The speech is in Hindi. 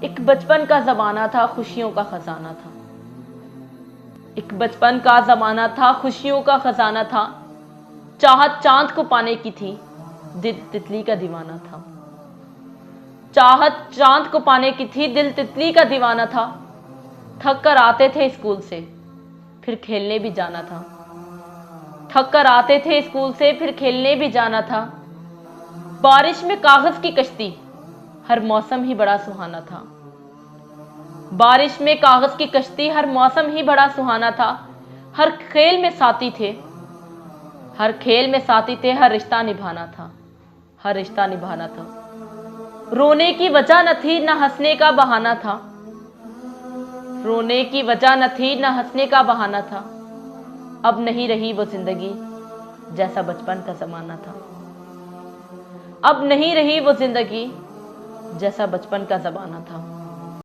एक बचपन का जमाना था, खुशियों का खजाना था। एक बचपन का जमाना था, खुशियों का खजाना था। चाहत चांद को पाने की थी, दिल तितली का दीवाना था। चाहत चांद को पाने की थी, दिल तितली का दीवाना था। थक कर आते थे स्कूल से, फिर खेलने भी जाना था। थक कर आते थे स्कूल से, फिर खेलने भी जाना था। बारिश में कागज की कश्ती, हर मौसम ही बड़ा सुहाना था। बारिश में कागज की कश्ती, हर मौसम ही बड़ा सुहाना था। हर खेल में साथी थे, हर खेल में साथी थे, हर रिश्ता निभाना था, हर रिश्ता निभाना था। रोने की वजह न थी, न हंसने का बहाना था। रोने की वजह न थी, न हंसने का बहाना था। अब नहीं रही वो जिंदगी जैसा बचपन का जमाना था। अब नहीं रही वो जिंदगी जैसा बचपन का जमाना था।